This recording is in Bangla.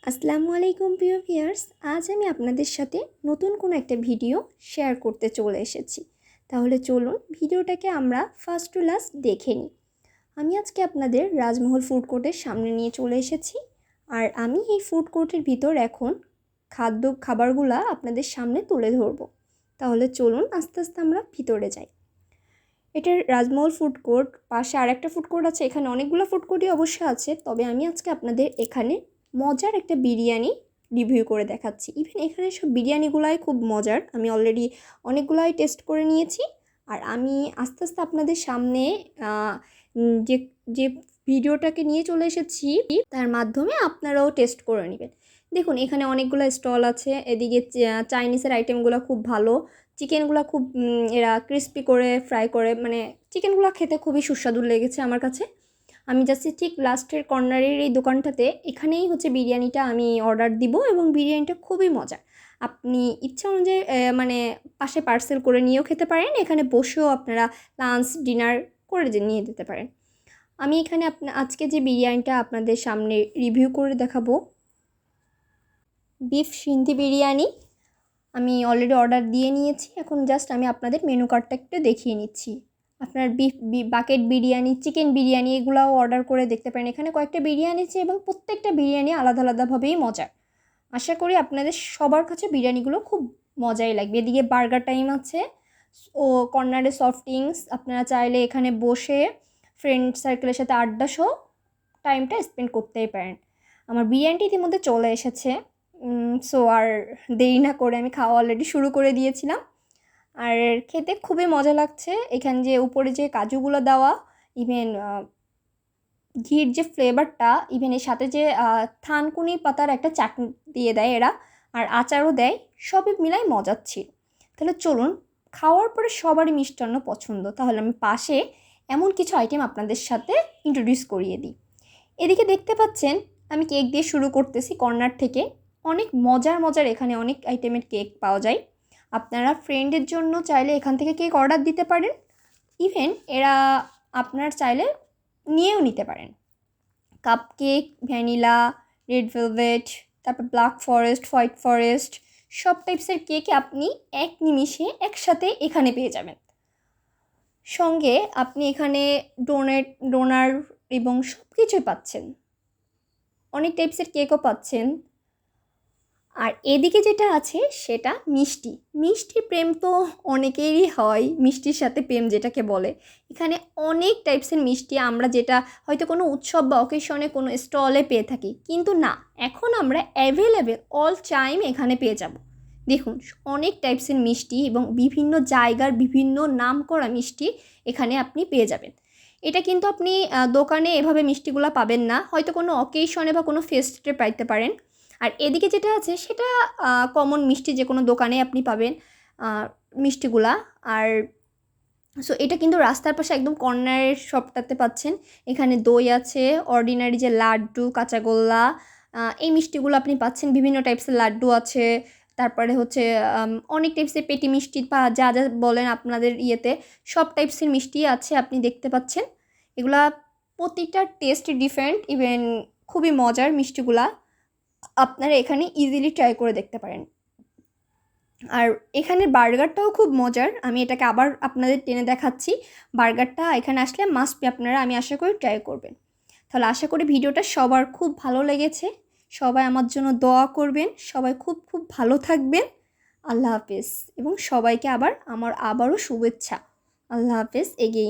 আসসালামু আলাইকুম প্রিয় ভিউয়ার্স, আজ আমি আপনাদের সাথে নতুন কোনো একটা ভিডিও শেয়ার করতে চলে এসেছি। তাহলে চলুন ভিডিওটাকে আমরা ফার্স্ট টু লাস্ট দেখে নিই। আমি আজকে আপনাদের রাজমহল ফুড কোর্টের সামনে নিয়ে চলে এসেছি, আর আমি এই ফুড কোর্টের ভিতর এখন খাবারগুলা আপনাদের সামনে তুলে ধরবো। তাহলে চলুন আস্তে আস্তে আমরা ভিতরে যাই। এটার রাজমহল ফুড কোর্ট, পাশে আর একটা ফুড কোর্ট আছে। এখানে অনেকগুলো ফুড কোর্টই অবশ্যই আছে, তবে আমি আজকে আপনাদের এখানে মজার একটা বিরিয়ানি রিভিউ করে দেখাচ্ছি। ইভেন এখানে সব বিরিয়ানিগুলাই খুব মজার, আমি অলরেডি অনেকগুলাই টেস্ট করে নিয়েছি। আর আমি আস্তে আস্তে আপনাদের সামনে যে যে ভিডিওটাকে নিয়ে চলে এসেছি তার মাধ্যমে আপনারাও টেস্ট করে নেবেন। দেখুন এখানে অনেকগুলো স্টল আছে। এদিকে চাইনিজের আইটেমগুলো খুব ভালো, চিকেনগুলো খুব এরা ক্রিস্পি করে ফ্রাই করে, মানে চিকেনগুলো খেতে খুবই সুস্বাদু লেগেছে আমার কাছে। আমি যাচ্ছি ঠিক লাস্টের কর্নারের এই দোকানটাতে, এখানেই হচ্ছে বিরিয়ানিটা আমি অর্ডার দিব, এবং বিরিয়ানিটা খুবই মজার। আপনি ইচ্ছা অনুযায়ী মানে পাশে পার্সেল করে নিয়েও খেতে পারেন, এখানে বসেও আপনারা লাঞ্চ ডিনার করে নিয়ে যেতে পারেন। আমি এখানে আজকে যে বিরিয়ানিটা আপনাদের সামনে রিভিউ করে দেখাবো, বিফ সিন্ধি বিরিয়ানি। আমি অলরেডি অর্ডার দিয়ে নিয়েছি, এখন জাস্ট আমি আপনাদের মেনু কার্ডটা একটু দেখিয়ে নিচ্ছি। আপনার বাকেট বিরিয়ানি, চিকেন বিরিয়ানি এগুলাও অর্ডার করে দেখতে পারেন। এখানে কয়েকটা বিরিয়ানি আছে এবং প্রত্যেকটা বিরিয়ানি আলাদা আলাদাভাবেই মজার। আশা করি আপনাদের সবার কাছে বিরিয়ানিগুলো খুব মজাই লাগবে। এদিকে বার্গার টাইম আছে ও কর্নারে সফট ড্রিঙ্কস। আপনারা চাইলে এখানে বসে ফ্রেন্ড সার্কেলের সাথে আড্ডা সহ টাইমটা স্পেন্ড করতেই পারেন। আমার বিরিয়ানিটি ইতিমধ্যে চলে এসেছে, সো আর দেরি না করে আমি খাওয়া অলরেডি শুরু করে দিয়েছিলাম। আর খেতে খুবই মজা লাগছে। এখানে যে উপরে যে কাজুগুলো দেওয়া, ইভেন ঘির যে ফ্লেভারটা, ইভেন এর সাথে যে থানকুনি পাতার একটা চাটনি দিয়ে দেয় এরা, আর আচারও দেয়, সবই মিলাই মজার ছিল। তাহলে চলুন, খাওয়ার পরে সবারই মিষ্টান্ন পছন্দ, তাহলে আমি পাশে এমন কিছু আইটেম আপনাদের সাথে ইন্ট্রোডিউস করিয়ে দিই। এদিকে দেখতে পাচ্ছেন আমি কেক দিয়ে শুরু করতেছি কর্নার থেকে। অনেক মজার এখানে অনেক আইটেমের কেক পাওয়া যায়। আপনারা ফ্রেন্ডের জন্য চাইলে এখান থেকে কেক অর্ডার দিতে পারেন, ইভেন এরা আপনার চাইলে নিয়েও নিতে পারেন। Cup cake, vanilla, red velvet, তারপর ব্ল্যাক ফরেস্ট, হোয়াইট ফরেস্ট, সব টাইপসের কেক আপনি এক নিমিষে একসাথে এখানে পেয়ে যাবেন। সঙ্গে আপনি এখানে ডোনার এবং সব কিছুই পাচ্ছেন, অনেক টাইপসের কেকও পাচ্ছেন। আর এদিকে যেটা আছে সেটা মিষ্টি প্রেম তো অনেকেরই হয়, মিষ্টির সাথে প্রেম যেটাকে বলে। এখানে অনেক টাইপসের মিষ্টি আমরা যেটা হয়তো কোনো উৎসব বা অকেশনে কোনো স্টলে পেয়ে থাকি, কিন্তু না, এখন আমরা অ্যাভেলেবেল অল টাইম এখানে পেয়ে যাব। দেখুন অনেক টাইপসের মিষ্টি এবং বিভিন্ন জায়গার বিভিন্ন নাম করা মিষ্টি এখানে আপনি পেয়ে যাবেন। এটা কিন্তু আপনি দোকানে এভাবে মিষ্টিগুলো পাবেন না, হয়তো কোনো অকেশনে বা কোনো ফেস্টে পাইতে পারেন। আর এদিকে যেটা আছে সেটা কমন মিষ্টি, যে কোনো দোকানে আপনি পাবেন মিষ্টিগুলা। আর সো এটা কিন্তু রাস্তার পাশে একদম কর্নারের শপটাতে পাচ্ছেন। এখানে দই আছে, অর্ডিনারি যে লাড্ডু, কাঁচাগোল্লা, এই মিষ্টিগুলো আপনি পাচ্ছেন। বিভিন্ন টাইপসের লাড্ডু আছে, তারপরে হচ্ছে অনেক টাইপসের পেটি মিষ্টি বা যা যা বলেন আপনাদের ইয়েতে, সব টাইপসের মিষ্টি আছে আপনি দেখতে পাচ্ছেন। এগুলা প্রতিটা টেস্ট ডিফারেন্ট, ইভেন খুবই মজার মিষ্টিগুলা। আপনারা এখানে ইজিলি ট্রাই করে দেখতে পারেন। আর এখানের বার্গারটাও খুব মজার, আমি এটাকে আবার আপনাদের টেনে দেখাচ্ছি। বার্গারটা এখানে আসলে মাস্ট বি আপনারা, আমি আশা করি ট্রাই করবেন। তাহলে আশা করি ভিডিওটা সবার খুব ভালো লেগেছে। সবাই আমার জন্য দোয়া করবেন, সবাই খুব খুব ভালো থাকবেন। আল্লাহ হাফেজ, এবং সবাইকে আবারও শুভেচ্ছা। আল্লাহ হাফেজ। এগিয়ে